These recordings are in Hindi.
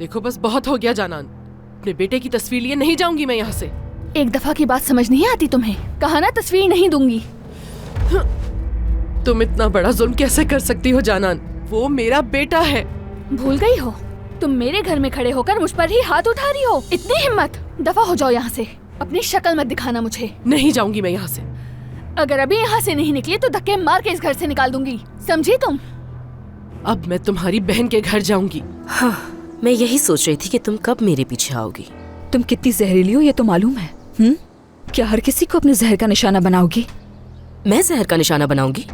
देखो बस बहुत हो गया जानान, अपने बेटे की तस्वीर लिए नहीं जाऊंगी मैं यहाँ से। एक दफा की बात समझ नहीं आती तुम्हें? कहा ना तस्वीर नहीं दूंगी। तुम इतना बड़ा जुल्म कैसे कर सकती हो जानान? वो मेरा बेटा है। भूल गई हो? तुम मेरे घर में खड़े होकर मुझ पर ही हाथ उठा रही हो। इतनी हिम्मत! दफा हो जाओ यहाँ से। अपनी शक्ल मत दिखाना मुझे। नहीं जाऊंगी मैं यहाँ से। अगर अभी यहाँ से नहीं निकली तो धक्के मार के इस घर से निकाल दूंगी, समझी तुम? अब मैं तुम्हारी बहन के घर जाऊंगी। हाँ, मैं यही सोच रही थी कि तुम कब मेरे पीछे आओगी। तुम कितनी जहरीली हो ये तो मालूम है। क्या हर किसी को अपने जहर का निशाना बनाओगी? मैं जहर का निशाना बनाऊंगी?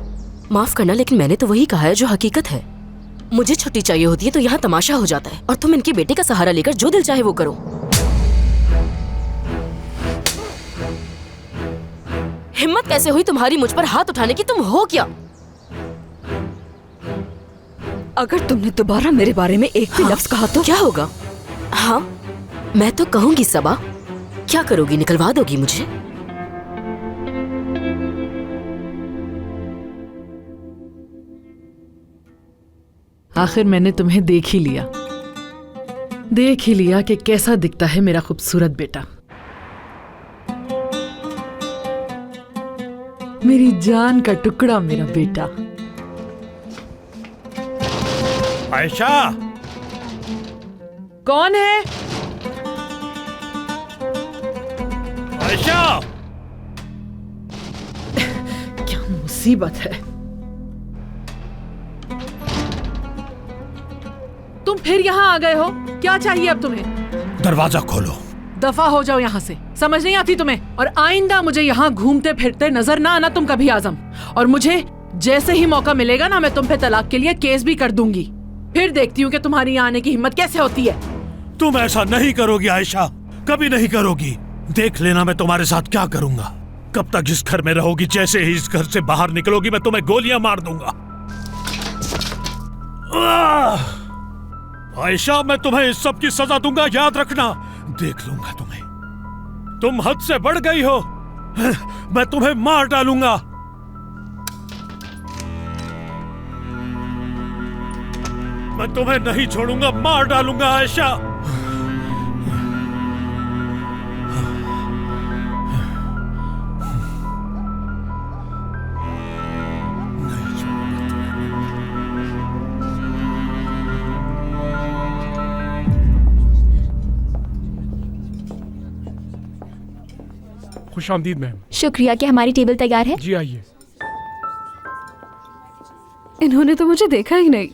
माफ करना, लेकिन मैंने तो वही कहा है जो हकीकत है। मुझे छुट्टी चाहिए होती है तो यहाँ तमाशा हो जाता है, और तुम इनके बेटे का सहारा लेकर जो दिल चाहे वो करो। हिम्मत कैसे हुई तुम्हारी मुझ पर हाथ उठाने की? तुम हो क्या? अगर तुमने दोबारा मेरे बारे में एक भी लफ्ज कहा तो क्या होगा? हाँ, मैं तो कहूंगी सबा। क्या करोगी? निकलवा दोगी मुझे? आखिर मैंने तुम्हें देख ही लिया कि कैसा दिखता है मेरा खूबसूरत बेटा। मेरी जान का टुकड़ा मेरा बेटा। आयशा! कौन है? आयशा! क्या मुसीबत है? तुम फिर यहाँ आ गए हो? क्या चाहिए अब तुम्हें? दरवाजा खोलो। दफा हो जाओ यहाँ से। समझ नहीं आती तुम्हें? और आइंदा मुझे यहाँ घूमते फिरते नजर ना आना तुम कभी आजम। और मुझे जैसे ही मौका मिलेगा ना, मैं तुम पे तलाक के लिए केस भी कर दूंगी। फिर देखती हूँ कि तुम्हारी यहाँ आने की हिम्मत कैसे होती है। तुम ऐसा नहीं करोगी आयशा, कभी नहीं करोगी। देख लेना मैं तुम्हारे साथ क्या करूंगा। कब तक इस घर में रहोगी? जैसे ही इस घर से बाहर निकलोगी मैं तुम्हें गोलियां मार दूंगा। आयशा, मैं तुम्हें इस सब की सजा दूंगा, याद रखना। देख लूंगा तुम्हें। तुम हद से बढ़ गई हो। मैं तुम्हें मार डालूंगा। मैं तुम्हें नहीं छोड़ूंगा, मार डालूंगा आयशा। खुशामदीद मैम। शुक्रिया। कि हमारी टेबल तैयार है? जी आइए। इन्होंने तो मुझे देखा ही नहीं।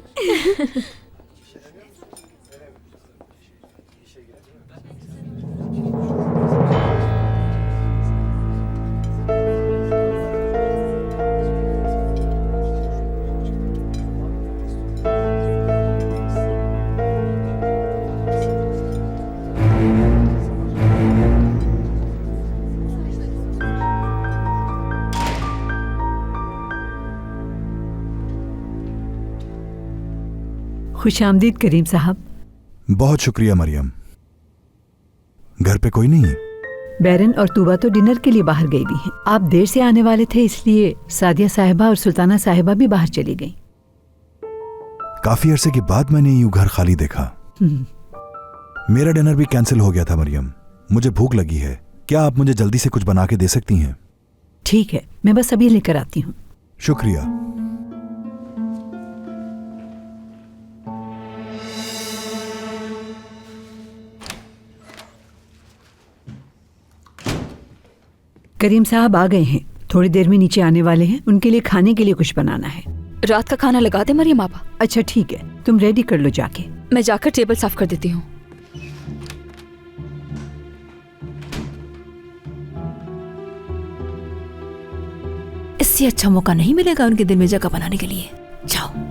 खुशामदीद करीम साहब। बहुत शुक्रिया मरियम। घर पे कोई नहीं है? बैरन और तूबा तो डिनर के लिए बाहर गई हुई हैं। आप देर से आने वाले थे, इसलिए सादिया साहिबा और सुल्ताना साहिबा भी बाहर चली गईं। काफी अरसे के बाद मैंने यूं घर खाली देखा। मेरा डिनर भी कैंसिल हो गया था मरियम। मुझे भूख लगी है, क्या आप मुझे जल्दी से कुछ बना के दे सकती हैं? ठीक है, मैं बस अभी लेकर आती हूँ। शुक्रिया। करीम साहब आ गए हैं, थोड़ी देर में नीचे आने वाले हैं। उनके लिए खाने के लिए कुछ बनाना है। रात का खाना लगा दे मरियम आपा। अच्छा ठीक है, तुम रेडी कर लो जाके। मैं जाकर टेबल साफ कर देती हूँ। इससे अच्छा मौका नहीं मिलेगा उनके दिल में जगह बनाने के लिए। जाओ।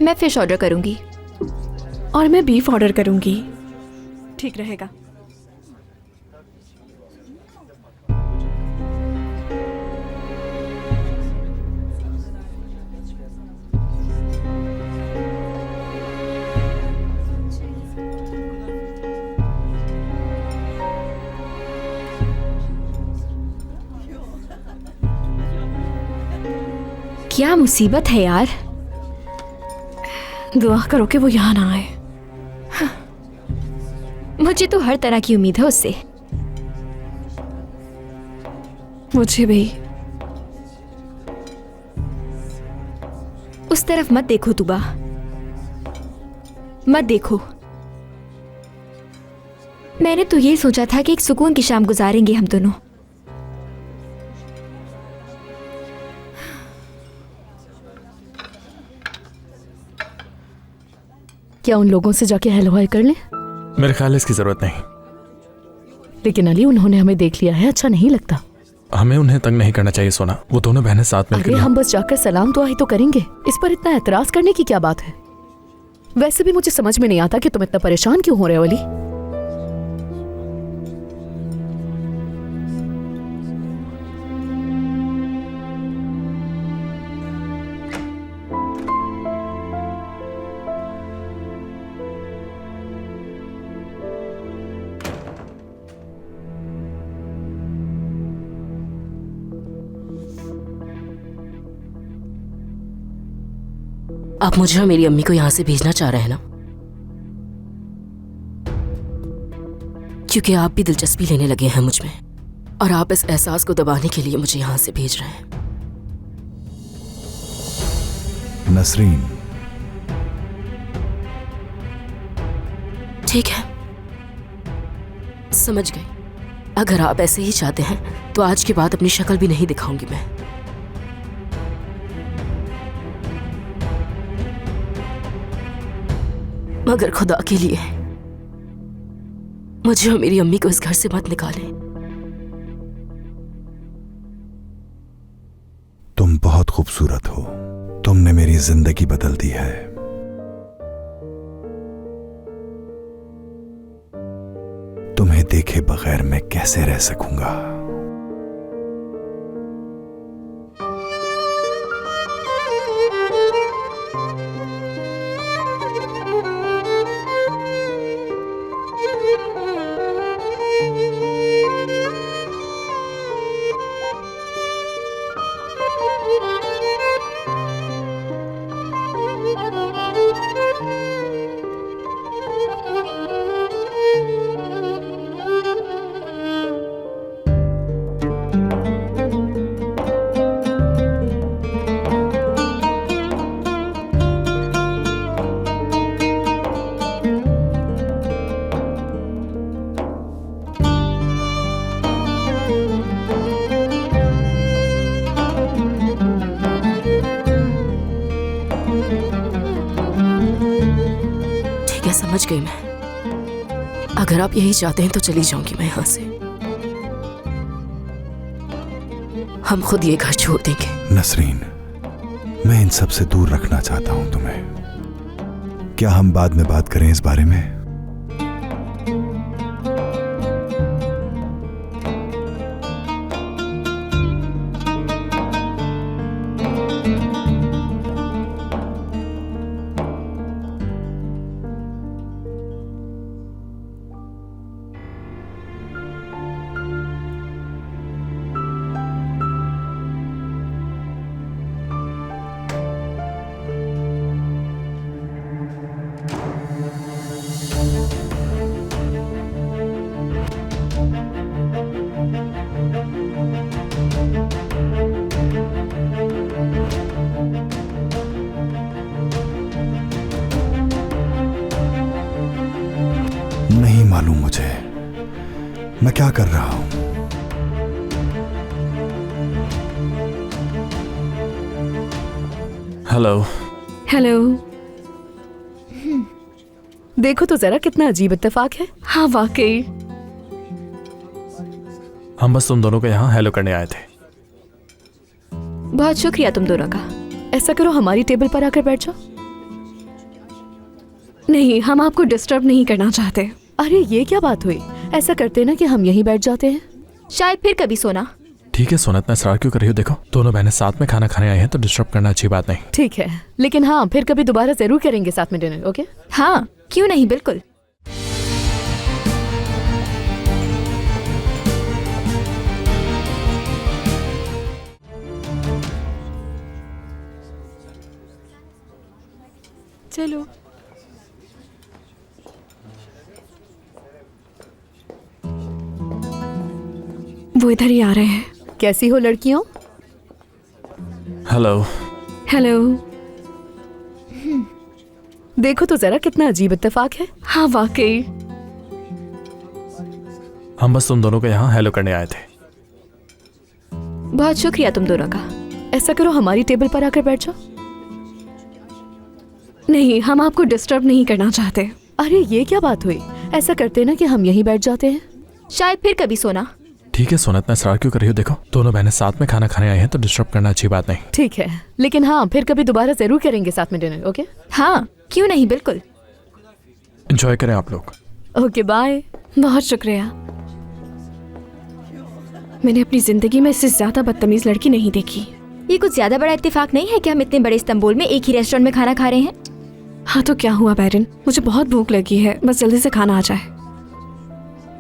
मैं फिश ऑर्डर करूंगी। और मैं बीफ ऑर्डर करूंगी। ठीक रहेगा। क्या मुसीबत है यार। दुआ करो कि वो यहाँ ना आए। मुझे तो हर तरह की उम्मीद है उससे। मुझे भी। उस तरफ मत देखो तुबा, मत देखो। मैंने तो ये सोचा था कि एक सुकून की शाम गुजारेंगे हम दोनों। क्या उन लोगों से जाके हेलो हाय कर लें? मेरे ख्याल इसकी जरूरत नहीं। लेकिन अली, उन्होंने हमें देख लिया है, अच्छा नहीं लगता। हमें उन्हें तंग नहीं करना चाहिए सोना। वो दोनों बहनें साथ मिलकर। अरे हम बस जाकर सलाम दुआ ही तो करेंगे। इस पर इतना एतराज करने की क्या बात है? वैसे भी मुझे समझ में नहीं आता कि तुम इतना परेशान क्यों हो रहे हो अली। आप मुझे और मेरी अम्मी को यहाँ से भेजना चाह रहे हैं ना? क्योंकि आप भी दिलचस्पी लेने लगे हैं मुझ में, और आप इस एहसास को दबाने के लिए मुझे यहाँ से भेज रहे हैं। नसरीन, ठीक है, समझ गई। अगर आप ऐसे ही चाहते हैं तो आज के बाद अपनी शक्ल भी नहीं दिखाऊंगी मैं। मगर खुदा के लिए मुझे और मेरी अम्मी को इस घर से मत निकालें। तुम बहुत खूबसूरत हो। तुमने मेरी जिंदगी बदल दी है। तुम्हें देखे बगैर मैं कैसे रह सकूंगा? समझ गई मैं। अगर आप यही चाहते हैं तो चली जाऊंगी मैं यहां से। हम खुद ये घर छोड़ देंगे। नसरीन, मैं इन सब से दूर रखना चाहता हूं तुम्हें। क्या हम बाद में बात करें इस बारे में? नहीं मालूम मुझे मैं क्या कर रहा हूं। हेलो। हेलो। देखो तो जरा कितना अजीब इत्तेफाक है। हाँ वाकई। हम बस तुम दोनों को यहाँ हेलो करने आए थे। बहुत शुक्रिया तुम दोनों का। ऐसा करो, हमारी टेबल पर आकर बैठ जाओ। नहीं, हम आपको डिस्टर्ब नहीं करना चाहते। अरे ये क्या बात हुई? ऐसा करते ना कि हम यहीं बैठ जाते हैं। शायद फिर कभी सोना। ठीक है सोना, इतना इसरार क्यों कर रही हो? देखो दोनों बहनें साथ में खाना खाने आई हैं तो डिस्टर्ब करना अच्छी बात नहीं। ठीक है, लेकिन हाँ फिर कभी दोबारा जरूर करेंगे साथ में डिनर। ओके? हाँ क्यों नहीं, बिल्कुल। चलो। वो इधर ही आ रहे हैं। कैसी हो लड़कियों? हेलो। हेलो। देखो तो जरा कितना अजीब इत्तेफाक है। हाँ वाकई। हम बस तुम दोनों को यहाँ हेलो करने आए थे। बहुत शुक्रिया तुम दोनों का। ऐसा करो हमारी टेबल पर आकर बैठ जाओ। नहीं, हम आपको डिस्टर्ब नहीं करना चाहते। अरे ये क्या बात हुई? ऐसा करते ना कि हम यहीं बैठ जाते हैं। शायद फिर कभी सोना। ठीक है सोना, इतना इसरार क्यों कर रही हो? देखो दोनों बहनें साथ में खाना खाने आई हैं तो डिस्टर्ब करना अच्छी बात नहीं। ठीक है, लेकिन हाँ फिर कभी दोबारा जरूर करेंगे साथ में डिनर। ओके? हाँ क्यों नहीं, बिल्कुल। एंजॉय करें आप लोग। Okay bye. बहुत शुक्रिया। मैंने अपनी जिंदगी में इससे ज्यादा बदतमीज लड़की नहीं देखी। ये कुछ ज्यादा बड़ा इत्तेफाक नहीं है कि हम इतने बड़े इस्तांबुल में एक ही रेस्टोरेंट में खाना खा रहे हैं। हाँ तो क्या हुआ बैरन, मुझे बहुत भूख लगी है, बस जल्दी से खाना आ जाए।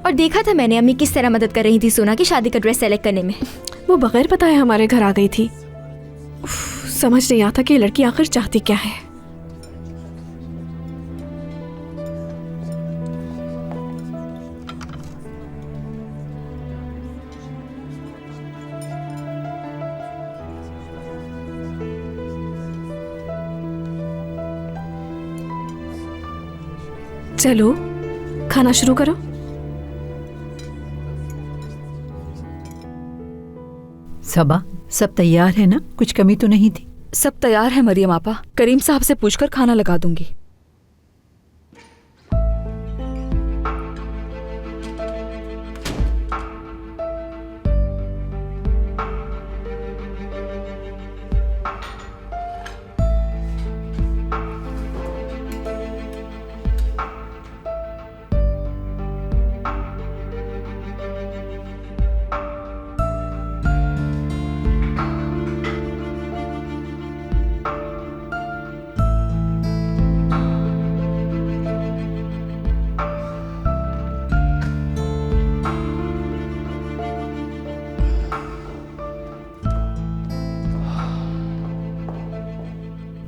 और देखा था मैंने अम्मी किस तरह मदद कर रही थी सोना की शादी का ड्रेस सेलेक्ट करने में। वो बगैर बताए हमारे घर आ गई थी। समझ नहीं आता कि ये लड़की आखिर चाहती क्या है। चलो खाना शुरू करो। सबा, सब तैयार है ना? कुछ कमी तो नहीं थी? सब तैयार है मरियम आपा। करीम साहब से पूछकर खाना लगा दूंगी।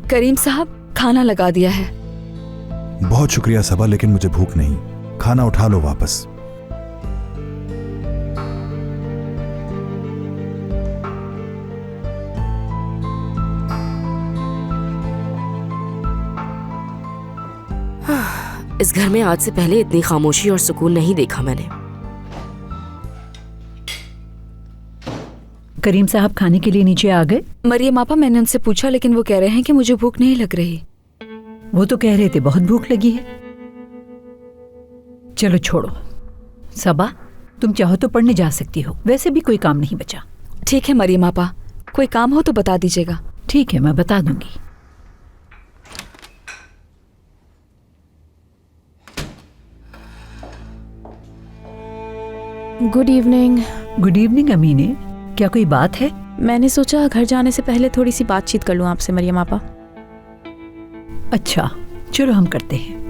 करीम साहब खाना लगा दिया है। बहुत शुक्रिया सबा, लेकिन मुझे भूख नहीं। खाना उठा लो वापस। इस घर में आज से पहले इतनी खामोशी और सुकून नहीं देखा मैंने। करीम साहब खाने के लिए नीचे आ गए? मरियम आपा मैंने उनसे पूछा, लेकिन वो कह रहे हैं कि मुझे भूख नहीं लग रही। वो तो कह रहे थे बहुत भूख लगी है। चलो छोड़ो। सबा, तुम चाहो तो पढ़ने जा सकती हो, वैसे भी कोई काम नहीं बचा। ठीक है मरियम आपा, कोई काम हो तो बता दीजिएगा। ठीक है, मैं बता दूंगी। Good evening. गुड इवनिंग अमीने, क्या कोई बात है? मैंने सोचा घर जाने से पहले थोड़ी सी बातचीत कर लूं आपसे मरियम आपा। अच्छा चलो हम करते हैं।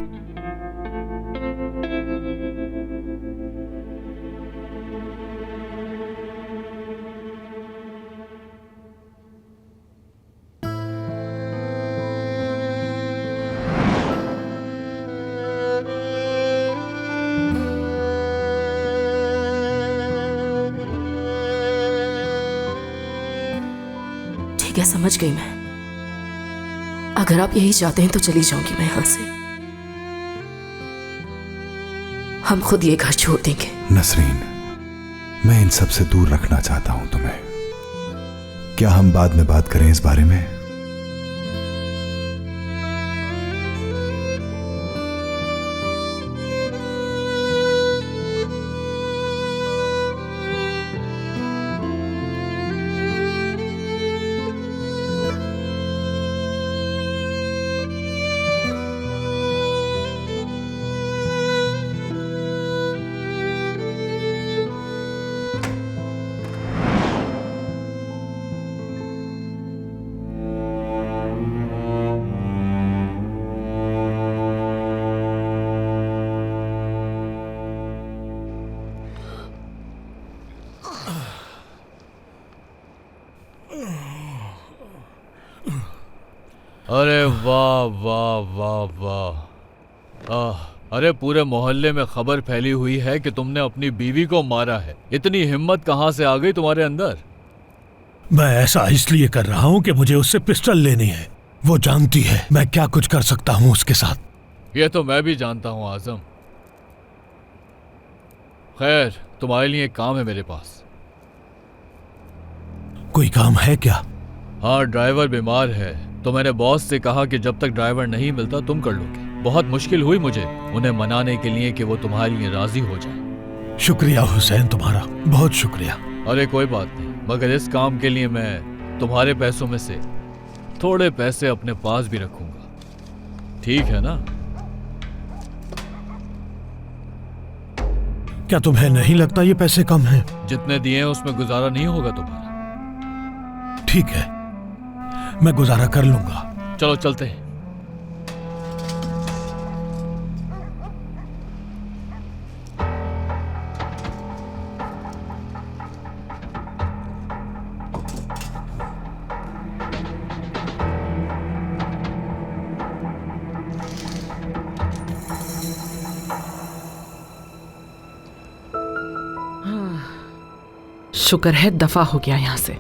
ठीक है, समझ गई मैं। अगर आप यही चाहते हैं तो चली जाऊंगी मैं यहाँ से। हम खुद ये घर छोड़ देंगे। नसरीन, मैं इन सब से दूर रखना चाहता हूं तुम्हें। क्या हम बाद में बात करें इस बारे में? अरे वाह वाह वाह वाह। अरे पूरे मोहल्ले में खबर फैली हुई है कि तुमने अपनी बीवी को मारा है। इतनी हिम्मत कहाँ से आ गई तुम्हारे अंदर? मैं ऐसा इसलिए कर रहा हूँ कि मुझे उससे पिस्टल लेनी है। वो जानती है मैं क्या कुछ कर सकता हूँ उसके साथ। ये तो मैं भी जानता हूँ आजम। खैर, तुम्हारे लिए एक काम है मेरे पास। कोई काम है क्या? हाँ, ड्राइवर बीमार है तो मैंने बॉस से कहा कि जब तक ड्राइवर नहीं मिलता तुम कर लोगे। बहुत मुश्किल हुई मुझे उन्हें मनाने के लिए कि वो तुम्हारे लिए राजी हो जाए। शुक्रिया हुसैन, तुम्हारा बहुत शुक्रिया। अरे कोई बात नहीं, मगर इस काम के लिए मैं तुम्हारे पैसों में से थोड़े पैसे अपने पास भी रखूंगा, ठीक है ना? क्या तुम्हें नहीं लगता ये पैसे कम हैं? जितने दिए हैं उसमें गुजारा नहीं होगा तुम्हारा। ठीक है, मैं गुजारा कर लूंगा। चलो चलते हैं। शुक्र है दफा हो गया यहां से।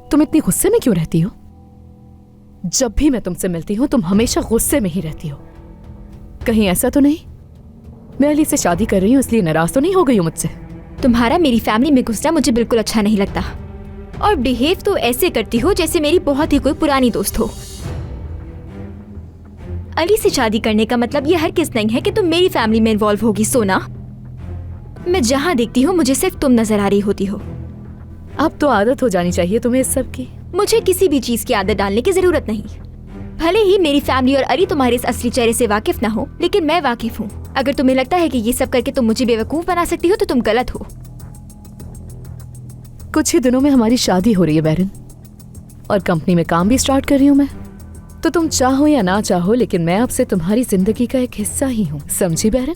तुम इतनी गुस्से में क्यों रहती हो? जब भी मैं तुमसे मिलती हूँ तुम हमेशा गुस्से में ही रहती हो। कहीं ऐसा तो नहीं मैं अली से शादी कर रही हूँ इसलिए नाराज तो नहीं हो गई हो मुझसे? तुम्हारा मेरी फैमिली में घुसना मुझे बिल्कुल अच्छा नहीं लगता और बिहेव तो ऐसे करती हो जैसे मेरी बहुत ही कोई पुरानी दोस्त हो। अली से शादी करने का मतलब ये हरगिज़ नहीं है कि तुम मेरी फैमिली में इन्वॉल्व होगी सोना। मैं जहाँ देखती हूँ मुझे सिर्फ तुम नजर आ रही होती हो। अब तो आदत हो जानी चाहिए तुम्हें इस सब की। मुझे किसी भी चीज की आदत डालने की जरूरत नहीं। भले ही मेरी फैमिली और अली तुम्हारे इस असली चेहरे से वाकिफ ना हो, लेकिन मैं वाकिफ हूँ। अगर तुम्हें लगता है कि ये सब करके तुम मुझे बेवकूफ बना सकती हो तो तुम गलत हो। कुछ ही दिनों में हमारी शादी हो रही है बैरन, और कंपनी में काम भी स्टार्ट कर रही हूँ मैं। तो तुम चाहो या ना चाहो लेकिन मैं अब से तुम्हारी जिंदगी का एक हिस्सा ही हूँ, समझी बैरन?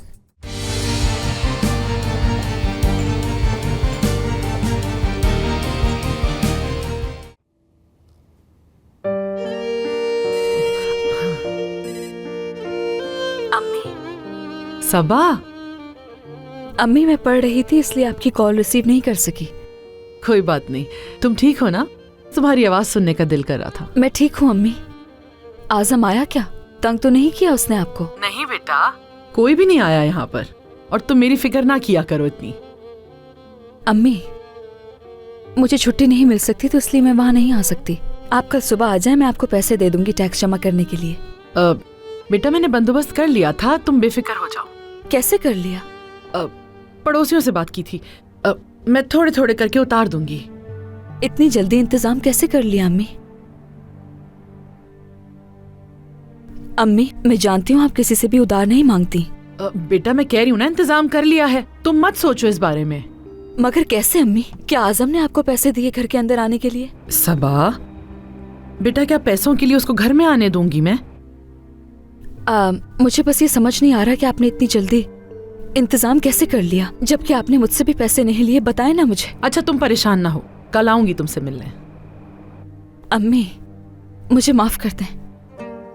सबा, अम्मी मैं पढ़ रही थी इसलिए आपकी कॉल रिसीव नहीं कर सकी। कोई बात नहीं, तुम ठीक हो ना? तुम्हारी आवाज सुनने का दिल कर रहा था। मैं ठीक हूँ अम्मी। आजम आया क्या? तंग तो नहीं किया उसने आपको? नहीं बेटा, कोई भी नहीं आया यहाँ पर, और तुम मेरी फिक्र ना किया करो इतनी। अम्मी मुझे छुट्टी नहीं मिल सकती तो इसलिए मैं वहाँ नहीं आ सकती। आप कल सुबह आ जाए, मैं आपको पैसे दे दूंगी टैक्स जमा करने के लिए। बेटा मैंने बंदोबस्त कर लिया था, तुम बेफिक्र हो जाओ। कैसे कर लिया? पड़ोसियों से बात की थी। मैं थोड़े थोड़े करके उतार दूंगी। इतनी जल्दी इंतजाम कैसे कर लिया अम्मी? अम्मी मैं जानती हूँ आप किसी से भी उधार नहीं मांगती। बेटा मैं कह रही हूँ ना इंतजाम कर लिया है, तुम मत सोचो इस बारे में। मगर कैसे अम्मी? क्या आजम ने आपको पैसे दिए घर के अंदर आने के लिए? सबा बेटा, क्या पैसों के लिए उसको घर में आने दूंगी मैं? मुझे बस ये समझ नहीं आ रहा कि आपने इतनी जल्दी इंतजाम कैसे कर लिया, जबकि आपने मुझसे भी पैसे नहीं लिए। बताए ना मुझे। अच्छा तुम परेशान ना हो, कल आऊंगी तुमसे मिलने। अम्मी मुझे माफ कर दें।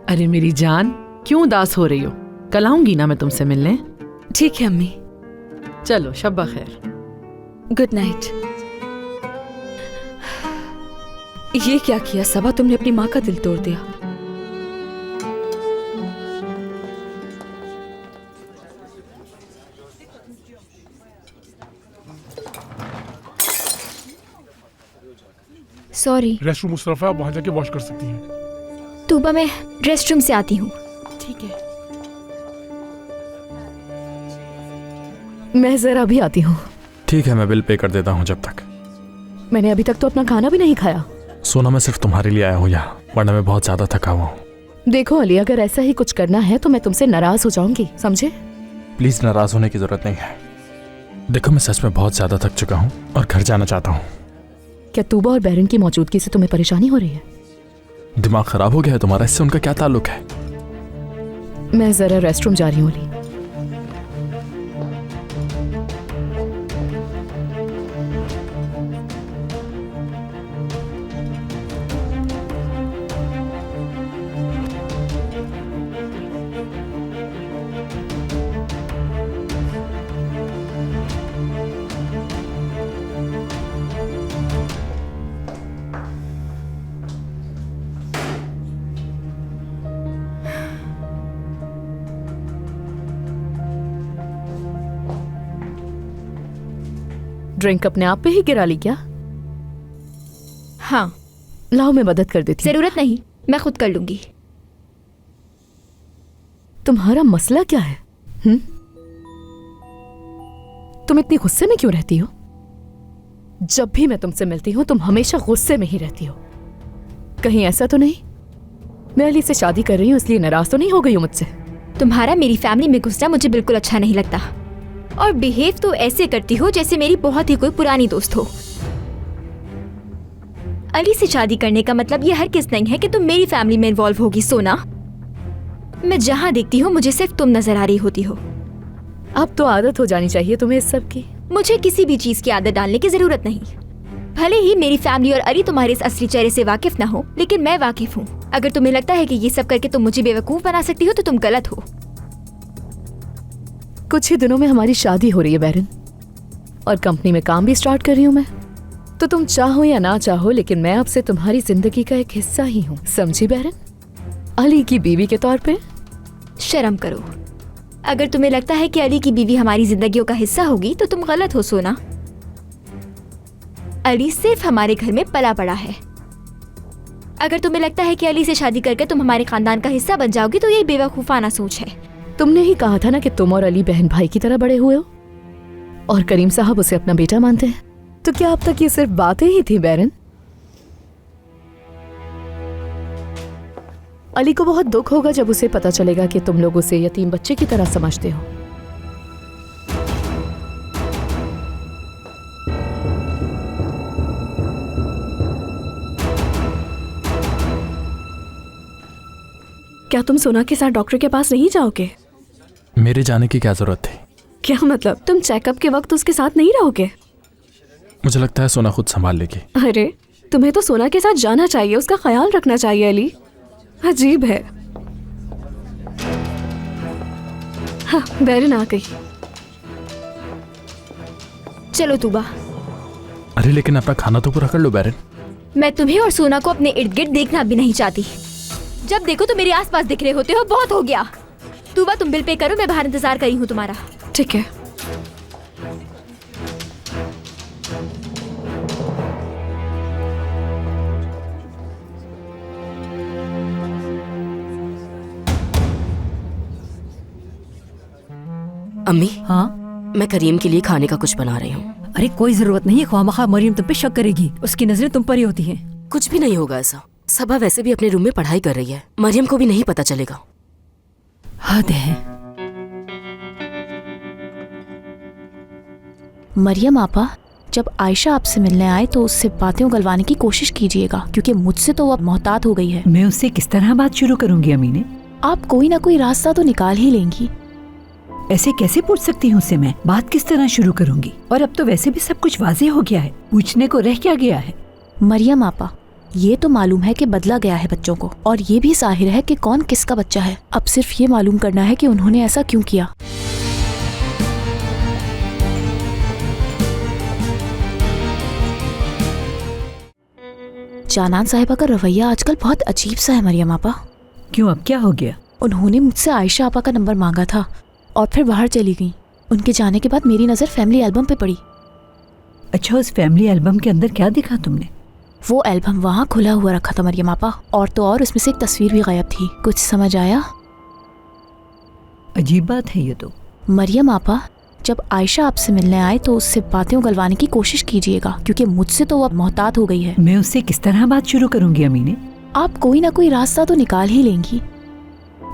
अरे मेरी जान, क्यों उदास हो रही हो? कल आऊंगी ना मैं तुमसे मिलने। ठीक है अम्मी। चलो शब्बा खैर। Good night. ये क्या किया सबा, तुमने अपनी माँ का दिल तोड़ दिया। सॉरी। रेस्टरूम उस तरफ है, आप वहाँ जाके वॉश कर सकती हैं। तूबा मैं रेस्टरूम से आती हूँ। ठीक है। मैं जरा भी आती हूँ। ठीक है, मैं बिल पे कर देता हूँ जब तक। मैंने अभी तक तो अपना खाना भी नहीं खाया। सोना मैं सिर्फ तुम्हारे लिए आया हूँ यहाँ, वरना मैं बहुत ज्यादा थका हुआ हूँ। देखो अली, अगर ऐसा ही कुछ करना है तो मैं तुमसे नाराज हो जाऊंगी, समझे? प्लीज नाराज होने की जरूरत नहीं है। देखो मैं सच में बहुत ज्यादा थक चुका हूँ और घर जाना चाहता हूँ। क्या तूबा और बैरन की मौजूदगी से तुम्हें परेशानी हो रही है? दिमाग खराब हो गया है तुम्हारा? इससे उनका क्या ताल्लुक है? मैं जरा रेस्टरूम जा रही हूँ अली। ड्रिंक अपने आप पे ही गिरा ली क्या? हाँ। लाओ मैं मदद कर देती हूँ। जरूरत नहीं, मैं खुद कर लूंगी। तुम्हारा मसला क्या है? तुम इतनी गुस्से में क्यों रहती हो? जब भी मैं तुमसे मिलती हूँ तुम हमेशा गुस्से में ही रहती हो। कहीं ऐसा तो नहीं मैं अली से शादी कर रही हूँ इसलिए नाराज तो नहीं हो गई हो मुझसे? तुम्हारा मेरी फैमिली में घुसना मुझे बिल्कुल अच्छा नहीं लगता, और बिहेव तो ऐसे करती हो जैसे मेरी बहुत ही कोई पुरानी दोस्त हो। अली से शादी करने का मतलब ये हरगिज़ नहीं है कि तुम मेरी फैमिली में इन्वॉल्व होगी सोना। मैं जहाँ देखती हूँ मुझे सिर्फ तुम नजर आ रही होती हो। अब तो आदत हो जानी चाहिए तुम्हें इस सब की। मुझे किसी भी चीज की आदत डालने की जरूरत नहीं। भले ही मेरी फैमिली और अली तुम्हारे इस असली चेहरे से वाकिफ ना हो, लेकिन मैं वाकिफ हूँ। अगर तुम्हें लगता है कि ये सब करके तुम मुझे बेवकूफ बना सकती हो तो तुम गलत हो। कुछ ही दिनों में हमारी शादी हो रही है बैरन, और कंपनी में काम भी स्टार्ट कर रही हूँ मैं। तो तुम चाहो या ना चाहो लेकिन मैं अब से तुम्हारी जिंदगी का एक हिस्सा ही हूँ, समझी बैरन? अली की बीवी के तौर पे। शर्म करो। अगर तुम्हें लगता है कि अली की बीवी हमारी जिंदगियों का हिस्सा होगी तो तुम गलत हो सोना। अली सिर्फ हमारे घर में पला पड़ा है। अगर तुम्हें लगता है कि अली से शादी करके तुम हमारे खानदान का हिस्सा बन जाओगी तो ये बेवकूफाना सोच है। तुमने ही कहा था ना कि तुम और अली बहन भाई की तरह बड़े हुए हो, और करीम साहब उसे अपना बेटा मानते हैं। तो क्या अब तक ये सिर्फ बातें ही थी बैरन? अली को बहुत दुख होगा जब उसे पता चलेगा कि तुम लोग उसे यतीम बच्चे की तरह समझते हो। क्या तुम सोना के साथ डॉक्टर के पास नहीं जाओगे? मेरे जाने की क्या जरूरत थी? क्या मतलब तुम चेकअप के वक्त उसके साथ नहीं रहोगे? मुझे लगता है सोना खुद संभाल लेगी। अरे तुम्हें तो सोना के साथ जाना चाहिए, उसका ख्याल रखना चाहिए अली। अजीब है। हाँ, बैरन आ गई। चलो तूबा। अरे लेकिन अपना खाना तो पूरा कर लो बैरन। मैं तुम्हें और सोना को अपने इर्द गिर्द देखना भी नहीं चाहती। जब देखो तो मेरे आसपास दिख रहे होते हो, बहुत हो गया। तूबा तुम बिल पे करो, मैं बाहर इंतजार कर रही हूँ तुम्हारा। ठीक है। अम्मी। हाँ मैं करीम के लिए खाने का कुछ बना रही हूँ। अरे कोई जरूरत नहीं है, ख्वामखा मरियम तुम पे शक करेगी, उसकी नजरें तुम पर ही होती हैं। कुछ भी नहीं होगा ऐसा। सबा वैसे भी अपने रूम में पढ़ाई कर रही है, मरियम को भी नहीं पता चलेगा। हद है। मरियम आपा, जब आयशा आपसे मिलने आए तो उससे बातें उगलवाने की कोशिश कीजिएगा, क्योंकि मुझसे तो वो अब मोहतात हो गई है। मैं उससे किस तरह बात शुरू करूंगी अमीने? आप कोई ना कोई रास्ता तो निकाल ही लेंगी। ऐसे कैसे पूछ सकती हूँ उससे? मैं बात किस तरह शुरू करूंगी? और अब तो वैसे भी सब कुछ वाज़ेह हो गया है, पूछने को रह क्या गया है? मरियम आपा, ये तो मालूम है कि बदला गया है बच्चों को, और ये भी जाहिर है कि कौन किसका बच्चा है। अब सिर्फ ये मालूम करना है कि उन्होंने ऐसा क्यों किया। जानान साहिबा का रवैया आजकल बहुत अजीब सा है मरियम आपा। क्यों, अब क्या हो गया? उन्होंने मुझसे आयशा आपा का नंबर मांगा था और फिर बाहर चली गई। उनके जाने के बाद मेरी नज़र फैमिली एल्बम पे पड़ी। अच्छा, उस फैमिली एल्बम के अंदर क्या देखा तुमने? वो एल्बम वहाँ खुला हुआ रखा था मरियम आपा, और तो और उसमें से एक तस्वीर भी गायब थी। कुछ समझ आया? अजीब बात है ये तो। मरियम आपा, जब आयशा आपसे मिलने आए तो उससे बातें उगलवाने की कोशिश कीजिएगा, क्योंकि मुझसे तो वो अब मोहतात हो गई है। मैं उससे किस तरह बात शुरू करूंगी अमीने? आप कोई ना कोई रास्ता तो निकाल ही लेंगी।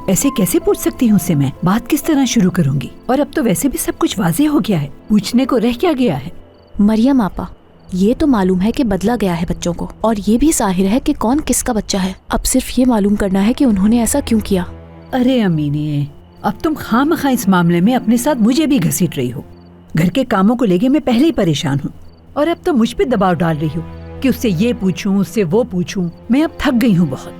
ऐसे कैसे पूछ सकती हूँ उससे मैं? बात किस तरह शुरू करूँगी? और अब तो वैसे भी सब कुछ वाजे हो गया है, पूछने को रह क्या गया है? मरियम आपा, ये तो मालूम है कि बदला गया है बच्चों को, और ये भी जाहिर है कि कौन किसका बच्चा है। अब सिर्फ ये मालूम करना है कि उन्होंने ऐसा क्यों किया। अरे अमीने, अब तुम खामखा इस मामले में अपने साथ मुझे भी घसीट रही हो। घर के कामों को लेके मैं पहले ही परेशान हूँ और अब तो मुझ पे दबाव डाल रही हो कि उससे ये पूछूं, उससे वो पूछूं। मैं अब थक गई हूँ बहुत।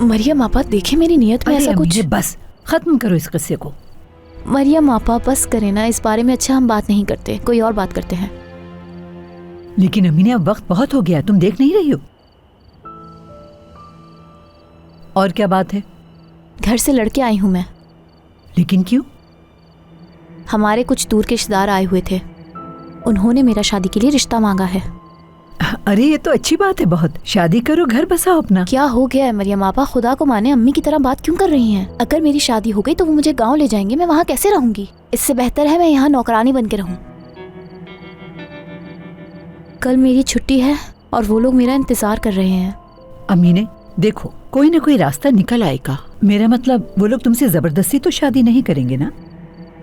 मरियम आपा, देखिए मेरी नीयत में ऐसा कुछ। बस खत्म करो इस किस्से को। मरियम आपा बस करें ना, इस बारे में अच्छा हम बात नहीं करते, कोई और बात करते हैं। लेकिन अमीने, अब वक्त बहुत हो गया, तुम देख नहीं रही हो? और क्या बात है? घर से लड़के आई हूँ मैं। लेकिन क्यों? हमारे कुछ दूर के रिश्तेदार आए हुए थे, उन्होंने मेरा शादी के लिए रिश्ता मांगा है। अरे ये तो अच्छी बात है बहुत। शादी करो, घर बसाओ अपना। क्या हो गया है मरियम आपा, खुदा को माने अम्मी की तरह बात क्यों कर रही हैं? अगर मेरी शादी हो गई तो वो मुझे गांव ले जाएंगे, मैं वहाँ कैसे रहूंगी? इससे बेहतर है मैं यहाँ नौकरानी बन के रहूं। कल मेरी छुट्टी है और वो लोग मेरा इंतजार कर रहे हैं। अमीने देखो, कोई ना कोई रास्ता निकल आएगा। मेरा मतलब वो लोग तुमसे जबरदस्ती तो शादी नहीं करेंगे ना?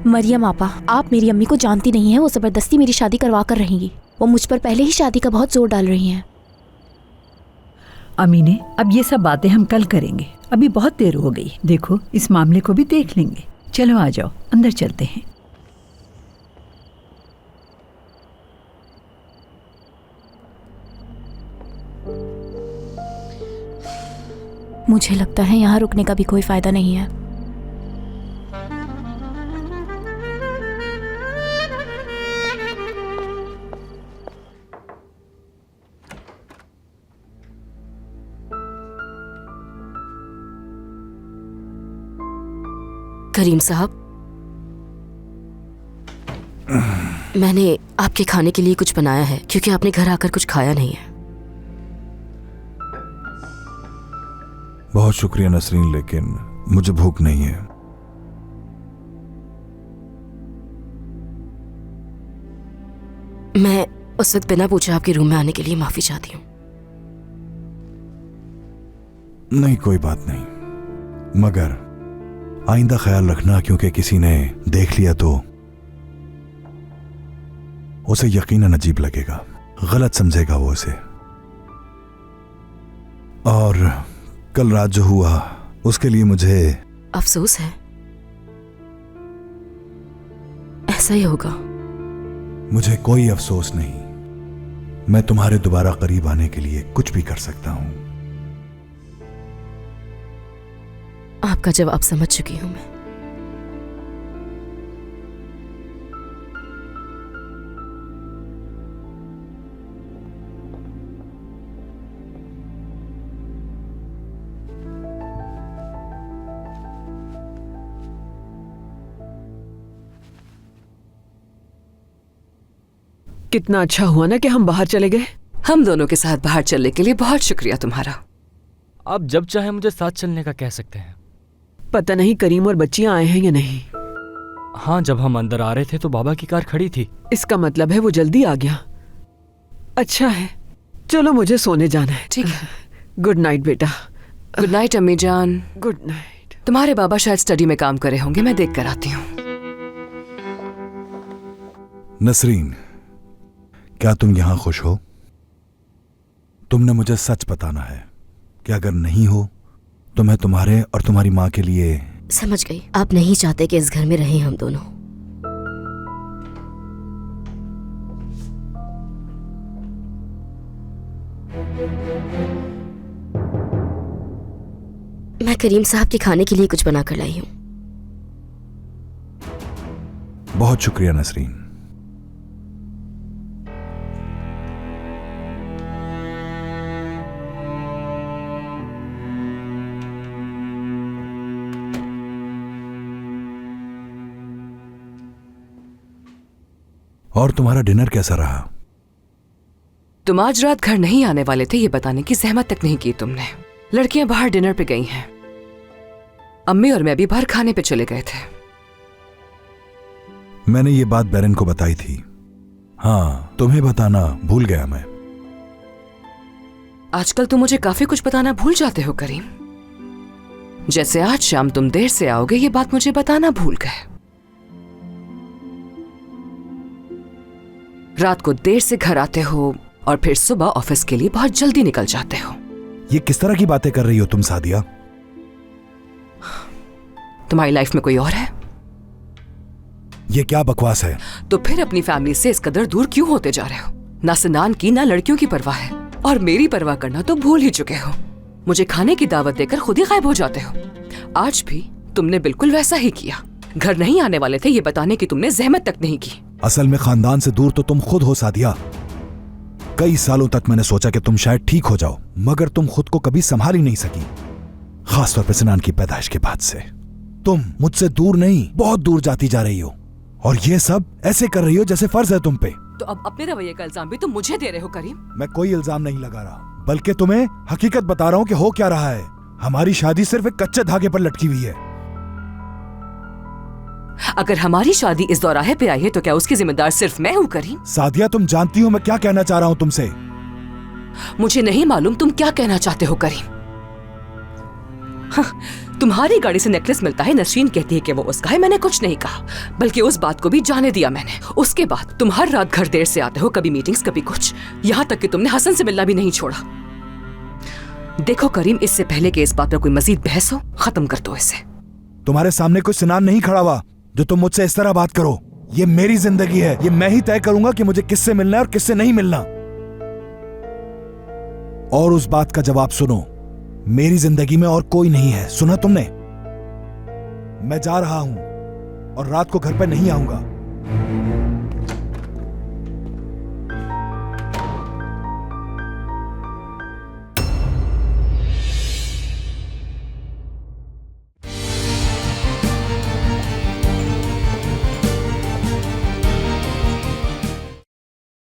मरियम आपा, आप मेरी अम्मी को जानती नहीं है, वो जबरदस्ती मेरी शादी करवा कर रहेंगी। वो मुझ पर पहले ही शादी का बहुत जोर डाल रही हैं। अमीने, अब ये सब बातें हम कल करेंगे, अभी बहुत देर हो गई। देखो, इस मामले को भी देख लेंगे। चलो आ जाओ, अंदर चलते हैं। मुझे लगता है यहाँ रुकने का भी कोई फायदा नहीं है। करीम साहब, मैंने आपके खाने के लिए कुछ बनाया है क्योंकि आपने घर आकर कुछ खाया नहीं है। बहुत शुक्रिया नसरीन, लेकिन मुझे भूख नहीं है। मैं उस वक्त बिना पूछे आपके रूम में आने के लिए माफी चाहती हूँ। नहीं, कोई बात नहीं, मगर आइंदा ख्याल रखना, क्योंकि किसी ने देख लिया तो उसे यकीनन अजीब लगेगा, गलत समझेगा वो उसे। और कल रात जो हुआ उसके लिए मुझे अफसोस है। ऐसा ही होगा। मुझे कोई अफसोस नहीं। मैं तुम्हारे दोबारा करीब आने के लिए कुछ भी कर सकता हूं। आपका जवाब समझ चुकी हूं मैं। कितना अच्छा हुआ ना कि हम बाहर चले गए। हम दोनों के साथ बाहर चलने के लिए बहुत शुक्रिया तुम्हारा। आप जब चाहे मुझे साथ चलने का कह सकते हैं। पता नहीं करीम और बच्चियां आए हैं या नहीं। हाँ, जब हम अंदर आ रहे थे तो बाबा की कार खड़ी थी। इसका मतलब है वो जल्दी आ गया। अच्छा है, चलो मुझे सोने जाना है। ठीक है। गुड नाइट बेटा। गुड नाइट अम्मी जान। Good night. तुम्हारे बाबा शायद स्टडी में काम कर रहे होंगे, मैं देख कर आती हूँ। नसरीन, क्या तुम यहां खुश हो? तुमने मुझे सच बताना है कि अगर नहीं हो तो मैं तुम्हारे और तुम्हारी माँ के लिए। समझ गई, आप नहीं चाहते कि इस घर में रहें हम दोनों। मैं करीम साहब के खाने के लिए कुछ बना कर लाई हूँ। बहुत शुक्रिया नसरीन। और तुम्हारा डिनर कैसा रहा? तुम आज रात घर नहीं आने वाले थे, ये बताने की जहमत तक नहीं की तुमने। लड़कियां बाहर डिनर पे गई हैं। अम्मी और मैं भी बाहर खाने पे चले गए थे। मैंने ये बात बैरन को बताई थी। हाँ, तुम्हें बताना भूल गया मैं। आजकल तुम मुझे काफी कुछ बताना भूल जाते हो करीम। जैसे आज शाम तुम देर से आओगे ये बात मुझे बताना भूल गए। रात को देर से घर आते हो और फिर सुबह ऑफिस के लिए बहुत जल्दी निकल जाते हो। ये किस तरह की बातें कर रही हो तुम सादिया? तुम्हारी लाइफ में कोई और है? ये क्या बकवास है? तो फिर अपनी फैमिली से इस कदर दूर क्यों होते जा रहे हो? ना स्नान की ना लड़कियों की परवाह है, और मेरी परवाह करना तो भूल ही चुके हो। मुझे खाने की दावत देकर खुद ही गायब हो जाते हो। आज भी तुमने बिल्कुल वैसा ही किया। घर नहीं आने वाले थे ये बताने की तुमने जहमत तक नहीं की। असल में खानदान से दूर तो तुम खुद हो सादिया। कई सालों तक मैंने सोचा कि तुम शायद ठीक हो जाओ, मगर तुम खुद को कभी संभाल ही नहीं सकी, खासतौर पर स्नान की पैदाइश के बाद से। तुम मुझसे दूर नहीं, बहुत दूर जाती जा रही हो, और ये सब ऐसे कर रही हो जैसे फर्ज है तुम पे। तो अब अपने रवैये का इल्जाम भी तुम मुझे दे रहे हो करीम। मैं कोई इल्जाम नहीं लगा रहा, बल्कि तुम्हें हकीकत बता रहा हूँ कि हो क्या रहा है। हमारी शादी सिर्फ एक कच्चे धागे पर लटकी हुई है। अगर हमारी शादी इस दौराहे पे आई है तो क्या उसकी जिम्मेदार सिर्फ मैं हूँ करीम? सादिया, तुम जानती हो मैं क्या कहना चाह रहा हूँ तुमसे। मुझे नहीं मालूम तुम क्या कहना चाहते हो करीम। हाँ, तुम्हारी गाड़ी से नेकलेस मिलता है, नसरीन कहती है कि वो उसका है। मैंने कुछ नहीं कहा, बल्कि उस बात को भी जाने दिया मैंने। उसके बाद तुम हर रात घर देर से आते हो, कभी मीटिंग्स कभी कुछ, यहाँ तक कि तुमने हसन से मिलना भी नहीं छोड़ा। देखो करीम, इससे पहले कि इस बात पर कोई मजीद बहस हो, खत्म कर दो इसे। तुम्हारे सामने कोई स्नान नहीं खड़ा हुआ जो तुम मुझसे इस तरह बात करो। ये मेरी जिंदगी है, ये मैं ही तय करूंगा कि मुझे किससे मिलना है और किससे नहीं मिलना। और उस बात का जवाब सुनो, मेरी जिंदगी में और कोई नहीं है। सुना तुमने? मैं जा रहा हूं और रात को घर पर नहीं आऊंगा।